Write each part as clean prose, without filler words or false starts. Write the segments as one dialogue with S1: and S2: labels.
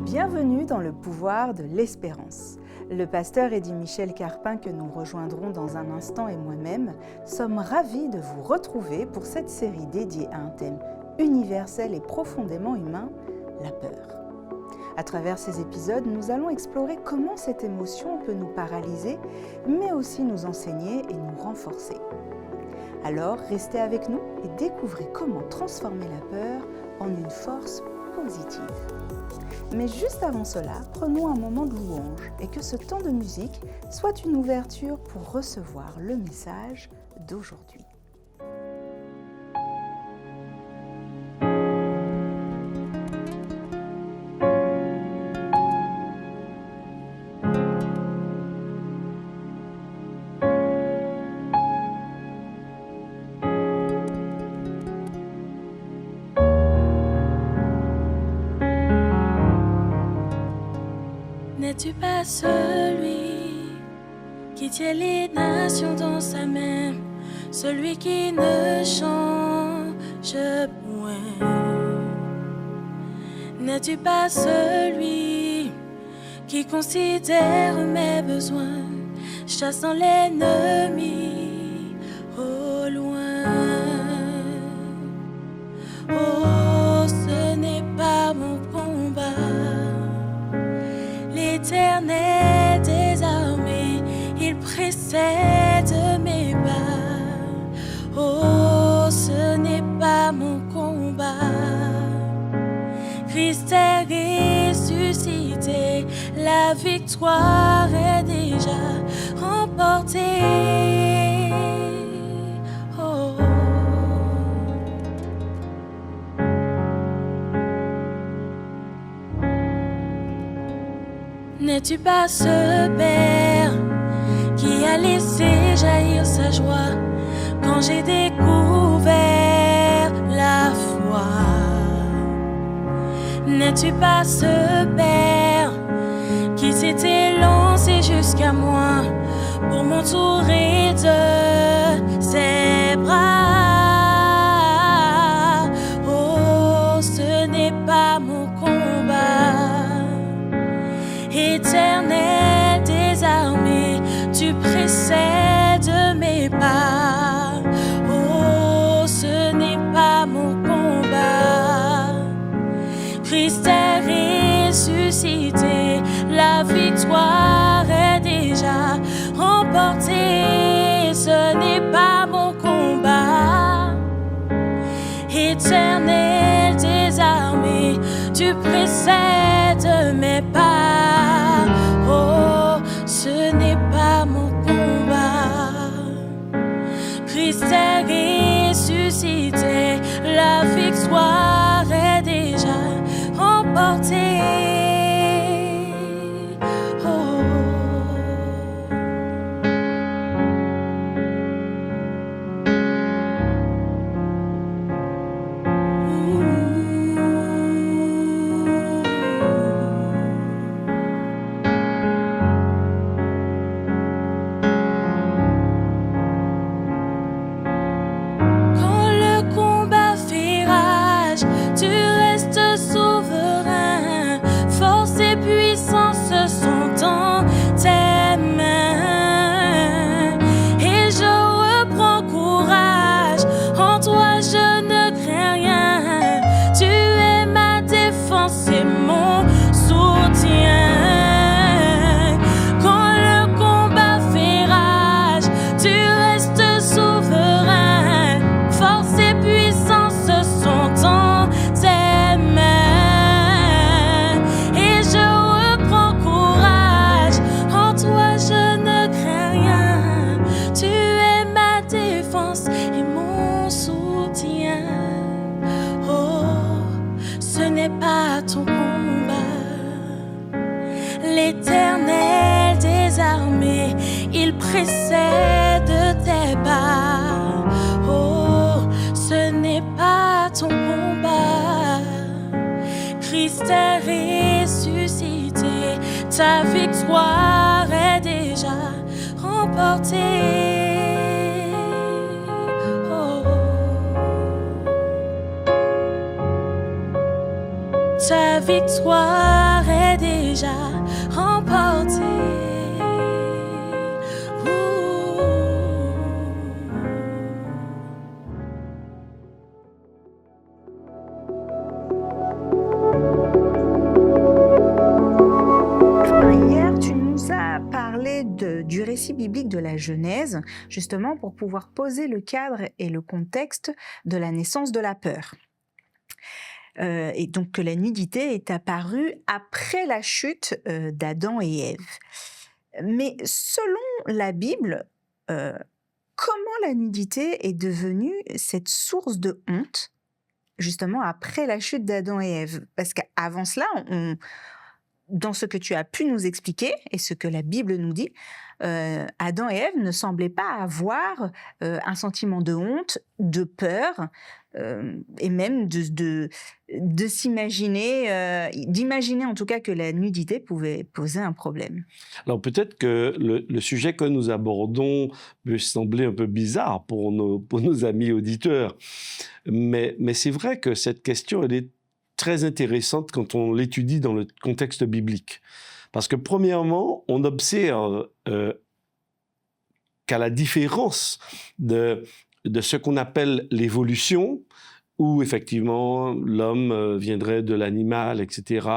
S1: Bienvenue dans le pouvoir de l'espérance. Le pasteur Eddy Michel Carpin, que nous rejoindrons dans un instant, et moi-même, sommes ravis de vous retrouver pour cette série dédiée à un thème universel et profondément humain, la peur. À travers ces épisodes, nous allons explorer comment cette émotion peut nous paralyser, mais aussi nous enseigner et nous renforcer. Alors, restez avec nous et découvrez comment transformer la peur en une force positive. Mais juste avant cela, prenons un moment de louange et que ce temps de musique soit une ouverture pour recevoir le message d'aujourd'hui.
S2: N'es-tu pas celui qui tient les nations dans sa main, celui qui ne change point? N'es-tu pas celui qui considère mes besoins, chassant l'ennemi au loin? Oh, ce n'est pas mon combat. L'Éternel des armées, il précède mes pas. Oh, ce n'est pas mon combat. Christ est ressuscité, la victoire est déjà remportée. Oh. N'es-tu pas ce Père qui a laissé jaillir sa joie quand j'ai découvert la foi? N'es-tu pas ce Père qui s'était lancé jusqu'à moi pour m'entourer de ses bras? Oh, ce n'est pas mon combat. Éternel des armées, tu précèdes mes pas. Oh, ce n'est pas mon combat. Christ est ressuscité, la victoire est déjà remportée. Ce n'est pas mon combat. Éternel des armées, tu précèdes mes pas. Oh, ce n'est pas mon combat. Christ est ressuscité, la victoire est déjà remportée. Oh. L'Éternel armée, il précède tes pas. Oh, ce n'est pas ton combat. Christ est ressuscité, ta victoire est déjà remportée. Ta victoire est déjà remportée.
S1: Hier, tu nous as parlé du récit biblique de la Genèse, justement pour pouvoir poser le cadre et le contexte de la naissance de la peur. Et donc que la nudité est apparue après la chute d'Adam et Ève. Mais selon la Bible, comment la nudité est devenue cette source de honte, justement après la chute d'Adam et Ève? Parce qu'avant cela, dans ce que tu as pu nous expliquer et ce que la Bible nous dit, Adam et Ève ne semblaient pas avoir un sentiment de honte, de peur, et même de s'imaginer, d'imaginer en tout cas que la nudité pouvait poser un problème.
S3: Alors peut-être que le sujet que nous abordons peut sembler un peu bizarre pour nos amis auditeurs, mais c'est vrai que cette question, elle est très intéressante quand on l'étudie dans le contexte biblique. Parce que premièrement, on observe qu'à la différence de ce qu'on appelle l'évolution, où effectivement l'homme viendrait de l'animal, etc.,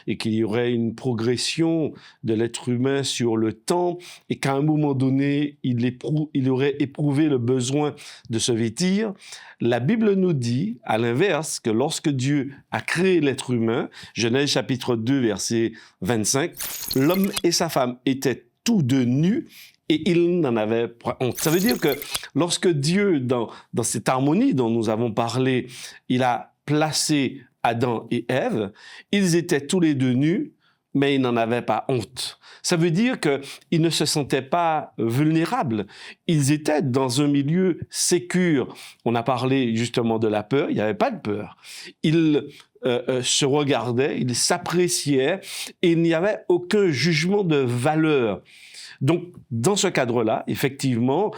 S3: et qu'il y aurait une progression de l'être humain sur le temps, et qu'à un moment donné, il aurait éprouvé le besoin de se vêtir, la Bible nous dit, à l'inverse, que lorsque Dieu a créé l'être humain, Genèse chapitre 2, verset 25, l'homme et sa femme étaient tous deux nus, et il n'en avait pas honte. Ça veut dire que lorsque Dieu, dans cette harmonie dont nous avons parlé, il a placé Adam et Ève, ils étaient tous les deux nus, mais ils n'en avaient pas honte. Ça veut dire qu'ils ne se sentaient pas vulnérables. Ils étaient dans un milieu sécure. On a parlé justement de la peur, il n'y avait pas de peur. Ils se regardaient, ils s'appréciaient, et il n'y avait aucun jugement de valeur. Donc, dans ce cadre-là, effectivement,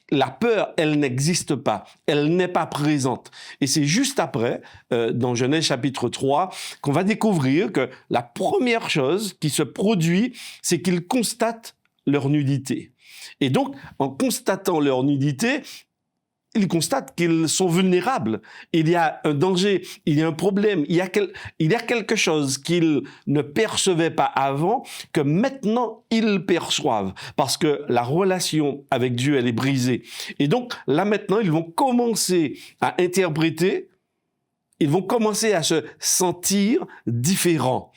S3: la peur, elle n'existe pas, elle n'est pas présente. Et c'est juste après, dans Genèse chapitre 3, qu'on va découvrir que la première chose qui se produit, c'est qu'ils constatent leur nudité. Et donc, en constatant leur nudité, ils constatent qu'ils sont vulnérables. Il y a un danger, il y a un problème, il y a quelque chose qu'ils ne percevaient pas avant, que maintenant ils perçoivent, parce que la relation avec Dieu, elle est brisée. Et donc, là maintenant, ils vont commencer à interpréter, ils vont commencer à se sentir différents.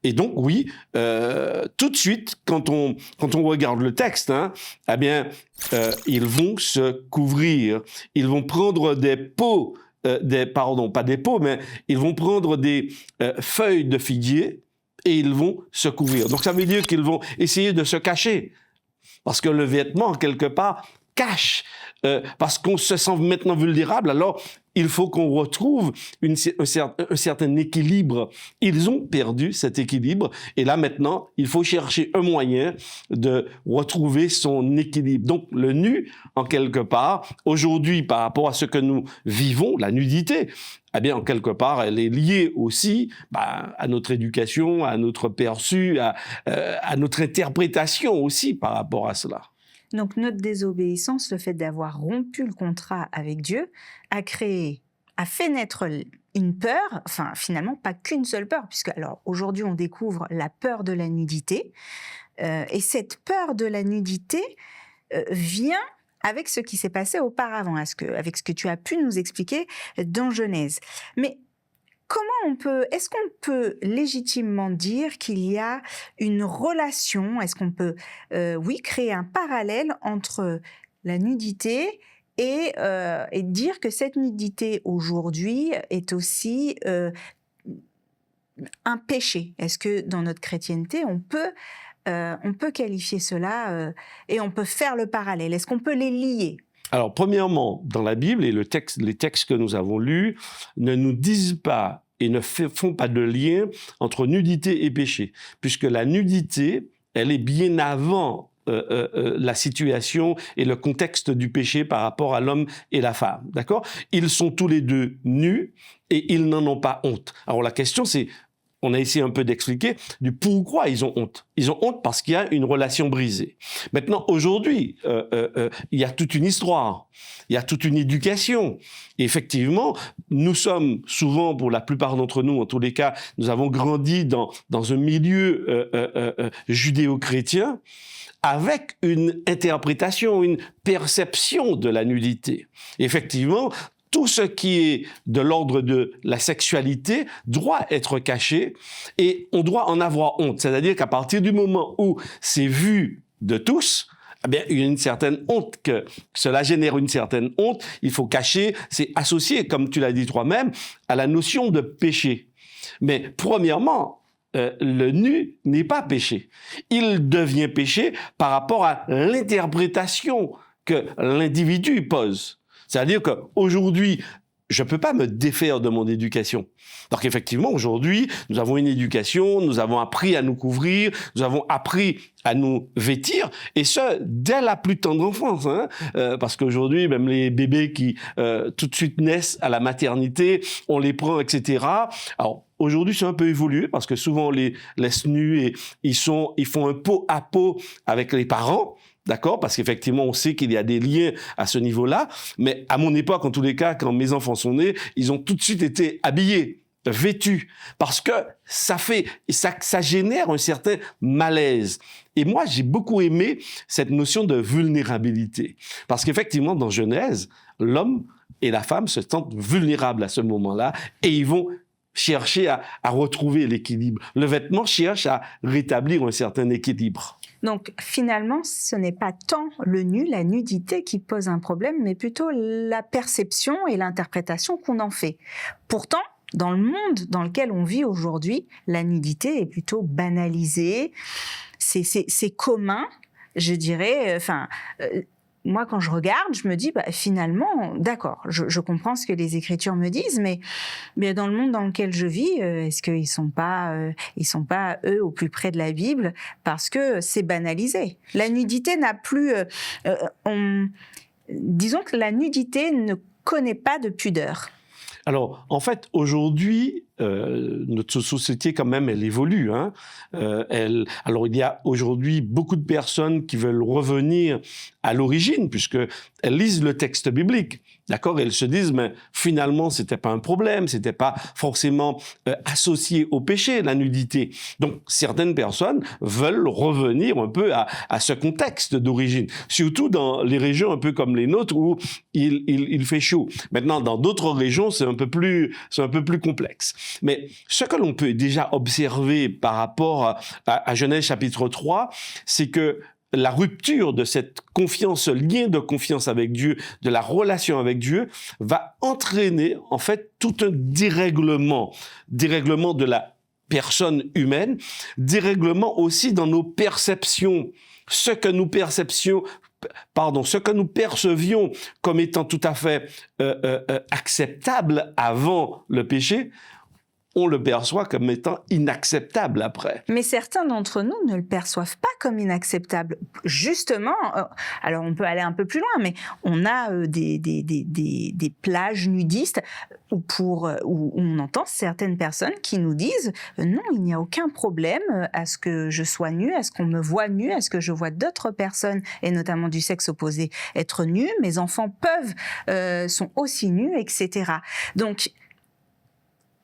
S3: Et donc, oui, tout de suite, quand on regarde le texte, eh bien, ils vont se couvrir. Ils vont prendre des peaux, pas des peaux, mais ils vont prendre des feuilles de figuier et ils vont se couvrir. Donc, ça veut dire qu'ils vont essayer de se cacher. Parce que le vêtement, quelque part, cache. Parce qu'on se sent maintenant vulnérable, alors il faut qu'on retrouve un certain équilibre. Ils ont perdu cet équilibre, et là maintenant, il faut chercher un moyen de retrouver son équilibre. Donc le nu, en quelque part, aujourd'hui, par rapport à ce que nous vivons, la nudité, eh bien, en quelque part, elle est liée aussi à notre éducation, à notre perçu, à notre interprétation aussi par rapport à cela.
S1: Donc notre désobéissance, le fait d'avoir rompu le contrat avec Dieu, a fait naître une peur, enfin finalement pas qu'une seule peur, puisque alors aujourd'hui on découvre la peur de la nudité, et cette peur de la nudité vient avec ce qui s'est passé auparavant, avec ce que tu as pu nous expliquer dans Genèse. Mais est-ce qu'on peut légitimement dire qu'il y a une relation, est-ce qu'on peut, créer un parallèle entre la nudité et dire que cette nudité aujourd'hui est aussi un péché. Est-ce que dans notre chrétienté, on peut qualifier cela et on peut faire le parallèle? Est-ce qu'on peut les lier?
S3: Alors, premièrement, dans la Bible, et les textes que nous avons lus ne nous disent pas et ne font pas de lien entre nudité et péché, puisque la nudité, elle est bien avant la situation et le contexte du péché par rapport à l'homme et la femme, d'accord? Ils sont tous les deux nus et ils n'en ont pas honte. Alors la question c'est, on a essayé un peu d'expliquer du pourquoi ils ont honte. Ils ont honte parce qu'il y a une relation brisée. Maintenant, aujourd'hui, il y a toute une histoire, il y a toute une éducation. Et effectivement, nous sommes souvent, pour la plupart d'entre nous, en tous les cas, nous avons grandi dans un milieu judéo-chrétien, avec une interprétation, une perception de la nudité. Effectivement, tout ce qui est de l'ordre de la sexualité doit être caché et on doit en avoir honte. C'est-à-dire qu'à partir du moment où c'est vu de tous, eh bien, il y a une certaine honte, que cela génère une certaine honte, il faut cacher, c'est associé, comme tu l'as dit toi-même, à la notion de péché. Mais premièrement, le nu n'est pas péché. Il devient péché par rapport à l'interprétation que l'individu pose. C'est-à-dire qu'aujourd'hui, je ne peux pas me défaire de mon éducation. Donc effectivement, aujourd'hui, nous avons une éducation, nous avons appris à nous couvrir, nous avons appris à nous vêtir, et ce, dès la plus tendre enfance. Parce qu'aujourd'hui, même les bébés qui tout de suite naissent à la maternité, on les prend, etc. Alors, aujourd'hui, c'est un peu évolué, parce que souvent, on les laisse nus et ils font un pot à pot avec les parents. D'accord? Parce qu'effectivement, on sait qu'il y a des liens à ce niveau-là. Mais à mon époque, en tous les cas, quand mes enfants sont nés, ils ont tout de suite été habillés, vêtus. Parce que ça génère un certain malaise. Et moi, j'ai beaucoup aimé cette notion de vulnérabilité. Parce qu'effectivement, dans Genèse, l'homme et la femme se sentent vulnérables à ce moment-là et ils vont chercher à retrouver l'équilibre. Le vêtement cherche à rétablir un certain équilibre.
S1: Donc finalement, ce n'est pas tant le nu, la nudité qui pose un problème, mais plutôt la perception et l'interprétation qu'on en fait. Pourtant, dans le monde dans lequel on vit aujourd'hui, la nudité est plutôt banalisée, c'est commun, je dirais, moi, quand je regarde, je me dis, finalement, d'accord, je comprends ce que les Écritures me disent, mais dans le monde dans lequel je vis, est-ce qu'ils sont pas, eux, au plus près de la Bible, parce que c'est banalisé. La nudité n'a plus, disons que la nudité ne connaît pas de pudeur.
S3: Alors, en fait, aujourd'hui, notre société, quand même, elle évolue. Alors, il y a aujourd'hui beaucoup de personnes qui veulent revenir à l'origine, puisqu'elles lisent le texte biblique. D'accord? Et elles se disent, mais finalement, c'était pas un problème, c'était pas forcément associé au péché, la nudité. Donc, certaines personnes veulent revenir un peu à ce contexte d'origine, surtout dans les régions un peu comme les nôtres où il fait chaud. Maintenant, dans d'autres régions, c'est un peu plus complexe. Mais ce que l'on peut déjà observer par rapport à Genèse chapitre 3, c'est que la rupture de cette confiance, ce lien de confiance avec Dieu, de la relation avec Dieu, va entraîner en fait tout un dérèglement de la personne humaine, dérèglement aussi dans nos perceptions, ce que nous percevions comme étant tout à fait acceptable avant le péché, on le perçoit comme étant inacceptable après.
S1: Mais certains d'entre nous ne le perçoivent pas comme inacceptable. Justement, alors on peut aller un peu plus loin, mais on a des plages nudistes où on entend certaines personnes qui nous disent non, il n'y a aucun problème à ce que je sois nue, à ce qu'on me voit nue, à ce que je vois d'autres personnes, et notamment du sexe opposé, être nus. Mes enfants sont aussi nus, etc. Donc,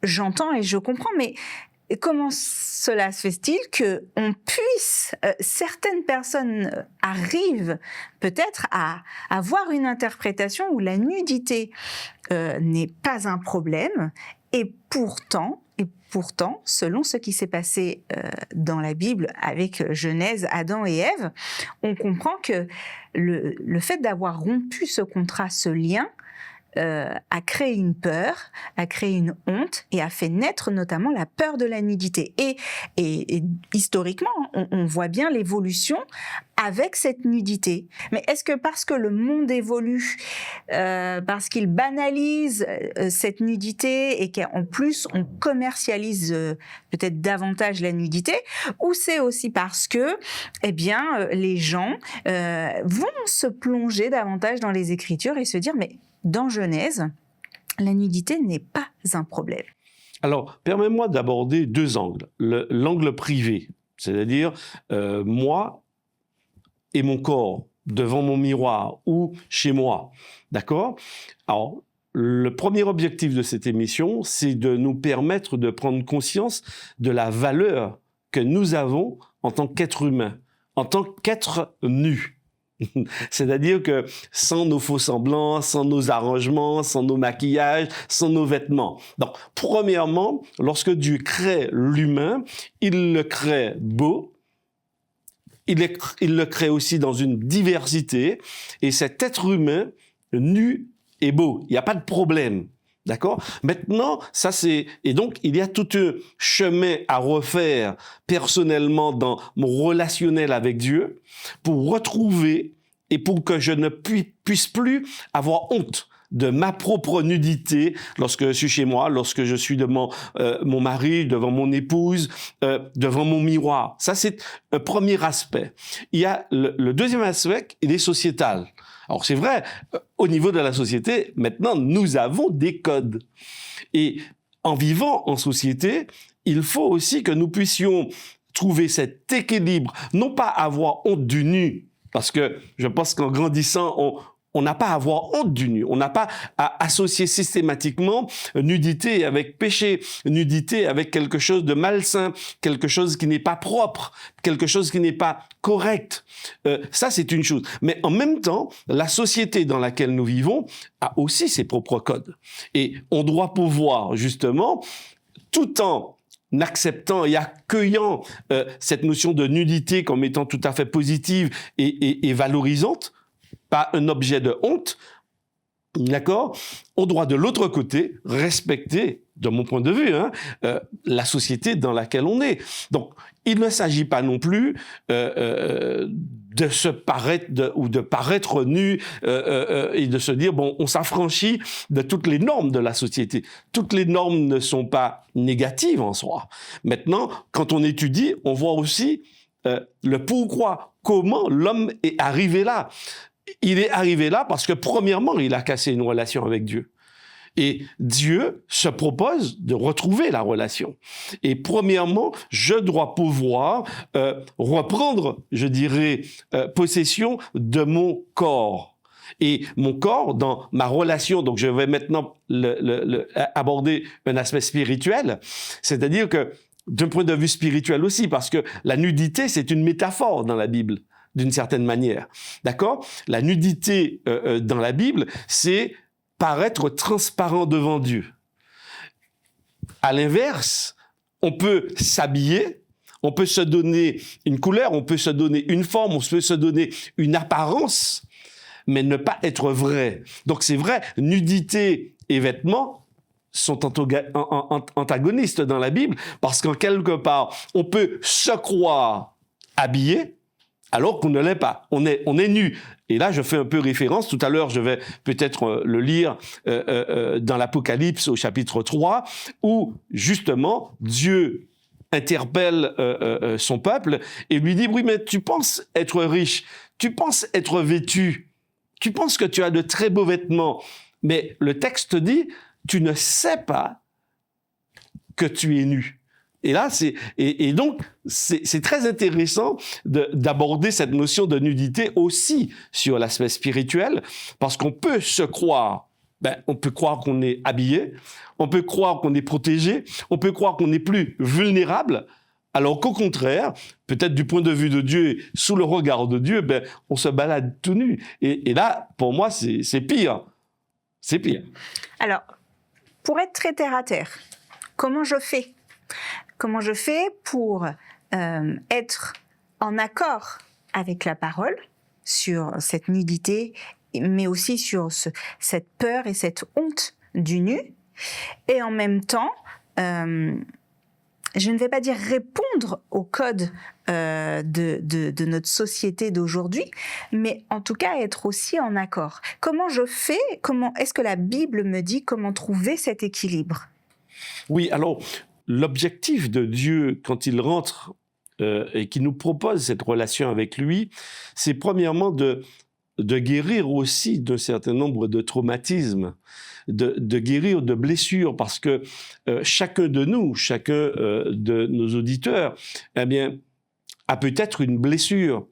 S1: j'entends et je comprends, mais comment cela se fait-il qu'on puisse, certaines personnes arrivent peut-être à avoir une interprétation où la nudité n'est pas un problème, et pourtant, selon ce qui s'est passé dans la Bible avec Genèse, Adam et Ève, on comprend que le fait d'avoir rompu ce contrat, ce lien, a créé une peur, a créé une honte et a fait naître notamment la peur de la nudité. Et historiquement, on voit bien l'évolution avec cette nudité. Mais est-ce que parce que le monde évolue, parce qu'il banalise cette nudité et qu'en plus on commercialise peut-être davantage la nudité, ou c'est aussi parce que, eh bien, les gens vont se plonger davantage dans les Écritures et se dire, mais dans Genèse, la nudité n'est pas un problème.
S3: Alors, permets-moi d'aborder deux angles. L'angle privé, c'est-à-dire moi et mon corps devant mon miroir ou chez moi, d'accord? Alors, le premier objectif de cette émission, c'est de nous permettre de prendre conscience de la valeur que nous avons en tant qu'être humain, en tant qu'être nu. C'est-à-dire que sans nos faux-semblants, sans nos arrangements, sans nos maquillages, sans nos vêtements. Donc, premièrement, lorsque Dieu crée l'humain, il le crée beau, il le crée aussi dans une diversité, et cet être humain nu est beau. Il n'y a pas de problème. D'accord? Maintenant, ça c'est... Et donc, il y a tout un chemin à refaire personnellement dans mon relationnel avec Dieu pour retrouver et pour que je ne puisse plus avoir honte de ma propre nudité lorsque je suis chez moi, lorsque je suis devant mon mari, devant mon épouse, devant mon miroir. Ça, c'est un premier aspect. Il y a le deuxième aspect, il est sociétal. Alors, c'est vrai, au niveau de la société, maintenant, nous avons des codes. Et en vivant en société, il faut aussi que nous puissions trouver cet équilibre, non pas avoir honte du nu, parce que je pense qu'en grandissant, on n'a pas à avoir honte du nu. On n'a pas à associer systématiquement nudité avec péché, nudité avec quelque chose de malsain, quelque chose qui n'est pas propre, quelque chose qui n'est pas correct. Ça, c'est une chose. Mais en même temps, la société dans laquelle nous vivons a aussi ses propres codes. Et on doit pouvoir, justement, tout en acceptant et accueillant cette notion de nudité comme étant tout à fait positive et valorisante, pas un objet de honte, d'accord? On doit de l'autre côté respecter, de mon point de vue, la société dans laquelle on est. Donc, il ne s'agit pas non plus de se paraître ou de paraître nu et de se dire bon, on s'affranchit de toutes les normes de la société. Toutes les normes ne sont pas négatives en soi. Maintenant, quand on étudie, on voit aussi le pourquoi, comment l'homme est arrivé là. Il est arrivé là parce que, premièrement, il a cassé une relation avec Dieu. Et Dieu se propose de retrouver la relation. Et premièrement, je dois pouvoir reprendre, je dirais, possession de mon corps. Et mon corps, dans ma relation, donc je vais maintenant aborder un aspect spirituel, c'est-à-dire que, d'un point de vue spirituel aussi, parce que la nudité, c'est une métaphore dans la Bible, d'une certaine manière. D'accord? La nudité dans la Bible, c'est paraître transparent devant Dieu. À l'inverse, on peut s'habiller, on peut se donner une couleur, on peut se donner une forme, on peut se donner une apparence, mais ne pas être vrai. Donc c'est vrai, nudité et vêtements sont antagonistes dans la Bible, parce qu'en quelque part, on peut se croire habillé, alors qu'on ne l'est pas. On est nu. Et là, je fais un peu référence. Tout à l'heure, je vais peut-être le lire dans l'Apocalypse au chapitre 3, où justement, Dieu interpelle son peuple et lui dit, oui, mais tu penses être riche, tu penses être vêtu, tu penses que tu as de très beaux vêtements, mais le texte dit, tu ne sais pas que tu es nu. Et là, donc, c'est très intéressant d'aborder cette notion de nudité aussi sur l'aspect spirituel, parce qu'on peut se croire, on peut croire qu'on est habillé, on peut croire qu'on est protégé, on peut croire qu'on est plus vulnérable, alors qu'au contraire, peut-être du point de vue de Dieu, sous le regard de Dieu, on se balade tout nu. Et là, pour moi, c'est pire. C'est pire.
S1: Alors, pour être très terre à terre, comment je fais ? Comment je fais pour être en accord avec la parole sur cette nudité mais aussi sur cette peur et cette honte du nu. Et en même temps, je ne vais pas dire répondre au code de notre société d'aujourd'hui, mais en tout cas être aussi en accord. Comment je fais? Est-ce que la Bible me dit comment trouver cet équilibre?
S3: Oui, alors l'objectif de Dieu quand il rentre et qu'il nous propose cette relation avec lui, c'est premièrement de guérir aussi d'un certain nombre de traumatismes, de guérir de blessures, parce que chacun de nous, chacun de nos auditeurs, eh bien, a peut-être une blessure.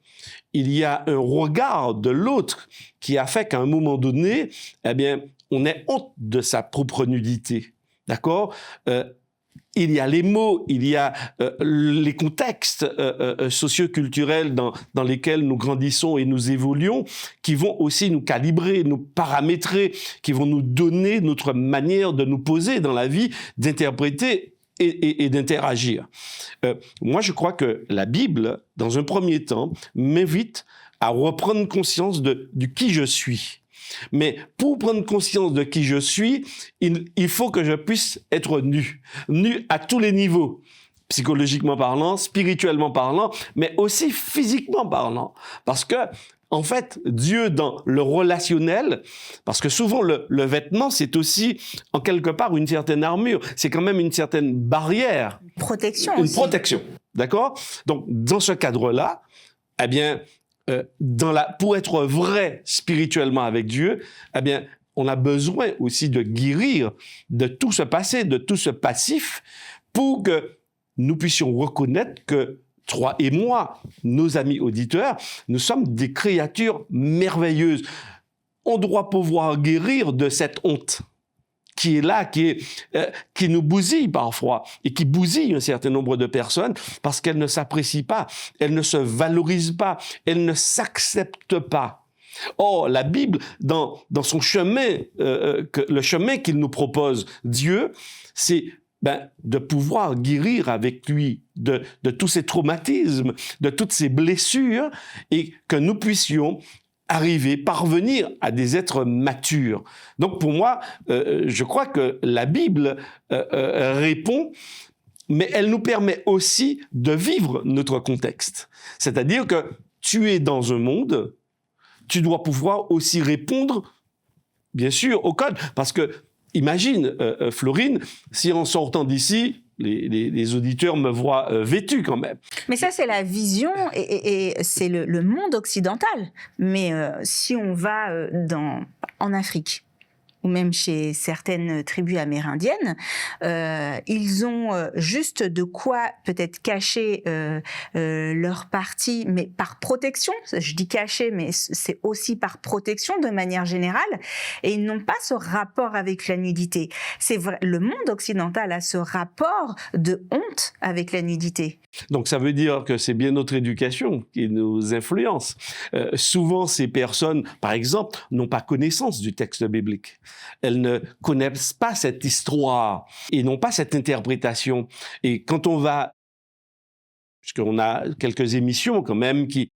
S3: Il y a un regard de l'autre qui a fait qu'à un moment donné, eh bien, on ait honte de sa propre nudité. D'accord? Il y a les mots, il y a les contextes socio-culturels dans lesquels nous grandissons et nous évoluons, qui vont aussi nous calibrer, nous paramétrer, qui vont nous donner notre manière de nous poser dans la vie, d'interpréter et d'interagir. Moi, je crois que la Bible, dans un premier temps, m'invite à reprendre conscience du qui je suis. Mais pour prendre conscience de qui je suis, il faut que je puisse être nu à tous les niveaux, psychologiquement parlant, spirituellement parlant, mais aussi physiquement parlant. Parce que, en fait, Dieu dans le relationnel, parce que souvent le vêtement, c'est aussi, en quelque part, une certaine armure, c'est quand même une certaine barrière.
S1: Protection
S3: Une
S1: aussi.
S3: protection, d'accord? Donc, dans ce cadre-là, eh bien, pour être vrai spirituellement avec Dieu, eh bien, on a besoin aussi de guérir de tout ce passé, de tout ce passif, pour que nous puissions reconnaître que toi et moi, nos amis auditeurs, nous sommes des créatures merveilleuses. On doit pouvoir guérir de cette honte qui est là, qui nous bousille parfois et qui bousille un certain nombre de personnes parce qu'elles ne s'apprécient pas, elles ne se valorisent pas, elles ne s'acceptent pas. Or, la Bible, dans son chemin, le chemin qu'il nous propose, Dieu, c'est de pouvoir guérir avec lui de tous ces traumatismes, de toutes ces blessures, et que nous puissions parvenir à des êtres matures. Donc pour moi, je crois que la Bible répond, mais elle nous permet aussi de vivre notre contexte. C'est-à-dire que tu es dans un monde, tu dois pouvoir aussi répondre, bien sûr, au code. Parce que, imagine, Florine, si en sortant d'ici, les auditeurs me voient vêtu quand même.
S1: Mais ça, c'est la vision et c'est le monde occidental. Mais si on va en Afrique, ou même chez certaines tribus amérindiennes, ils ont juste de quoi peut-être cacher leur partie, mais par protection. Je dis cacher, mais c'est aussi par protection de manière générale. Et ils n'ont pas ce rapport avec la nudité. C'est vrai, le monde occidental a ce rapport de honte avec la nudité.
S3: Donc ça veut dire que c'est bien notre éducation qui nous influence. Souvent, ces personnes, par exemple, n'ont pas connaissance du texte biblique. Elles ne connaissent pas cette histoire et n'ont pas cette interprétation. Et quand on va, puisqu'on a quelques émissions quand même qui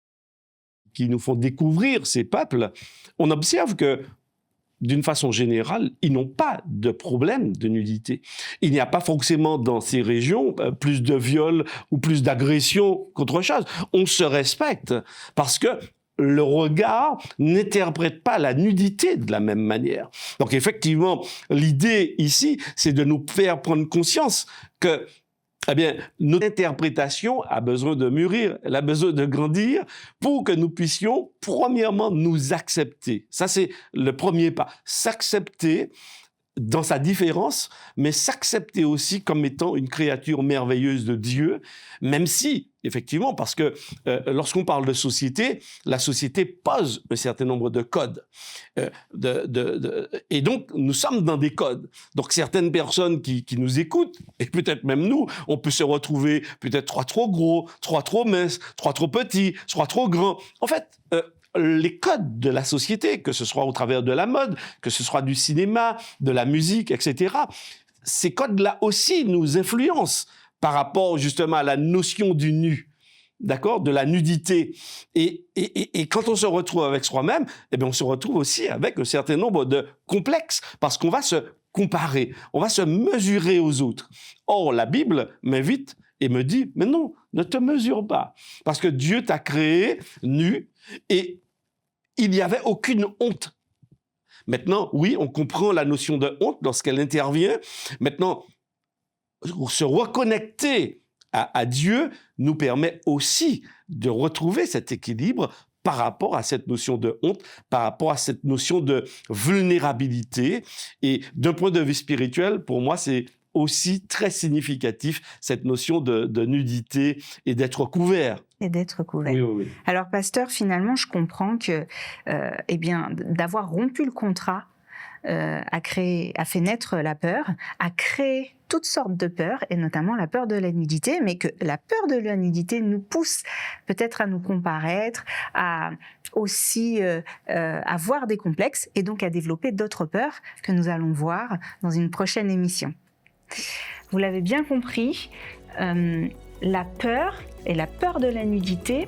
S3: nous font découvrir ces peuples, on observe que d'une façon générale, ils n'ont pas de problème de nudité. Il n'y a pas forcément dans ces régions plus de viols ou plus d'agressions qu'autre chose. On se respecte parce que le regard n'interprète pas la nudité de la même manière. Donc effectivement, l'idée ici, c'est de nous faire prendre conscience que notre interprétation a besoin de mûrir, elle a besoin de grandir pour que nous puissions, premièrement, nous accepter. Ça, c'est le premier pas. S'accepter dans sa différence, mais s'accepter aussi comme étant une créature merveilleuse de Dieu, même si, effectivement, parce que lorsqu'on parle de société, la société pose un certain nombre de codes. Et donc, nous sommes dans des codes. Donc, certaines personnes qui nous écoutent, et peut-être même nous, on peut se retrouver peut-être soit trop gros, soit trop mince, soit trop petit, soit trop grand. En fait, les codes de la société, que ce soit au travers de la mode, que ce soit du cinéma, de la musique, etc., ces codes-là aussi nous influencent par rapport justement à la notion du nu. d'accord, de la nudité. Et quand on se retrouve avec soi-même, eh bien, on se retrouve aussi avec un certain nombre de complexes, parce qu'on va se comparer, on va se mesurer aux autres. Or, la Bible m'invite et me dit, mais non, ne te mesure pas, parce que Dieu t'a créé nu et il n'y avait aucune honte. Maintenant, oui, on comprend la notion de honte lorsqu'elle intervient. Maintenant, se reconnecter à Dieu nous permet aussi de retrouver cet équilibre par rapport à cette notion de honte, par rapport à cette notion de vulnérabilité. Et d'un point de vue spirituel, pour moi, c'est aussi très significatif, cette notion de nudité et d'être couvert.
S1: Et d'être couvert.
S3: Oui, oui, oui.
S1: Alors, pasteur, finalement, je comprends que, d'avoir rompu le contrat a fait naître la peur, a créé toutes sortes de peurs, et notamment la peur de la nudité, mais que la peur de la nudité nous pousse peut-être à nous comparaître, à aussi avoir des complexes, et donc à développer d'autres peurs que nous allons voir dans une prochaine émission. Vous l'avez bien compris, la peur et la peur de la nudité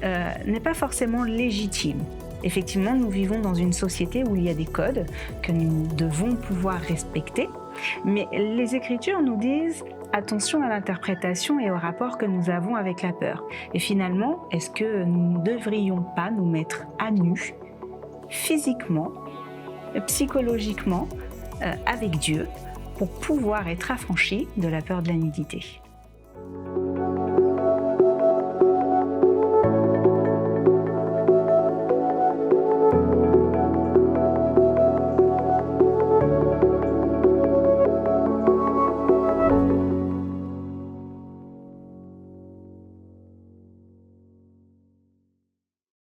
S1: n'est pas forcément légitime. Effectivement, nous vivons dans une société où il y a des codes que nous devons pouvoir respecter, mais les Écritures nous disent attention à l'interprétation et au rapport que nous avons avec la peur. Et finalement, est-ce que nous ne devrions pas nous mettre à nu, physiquement, psychologiquement, avec Dieu, pour pouvoir être affranchis de la peur de la nudité ?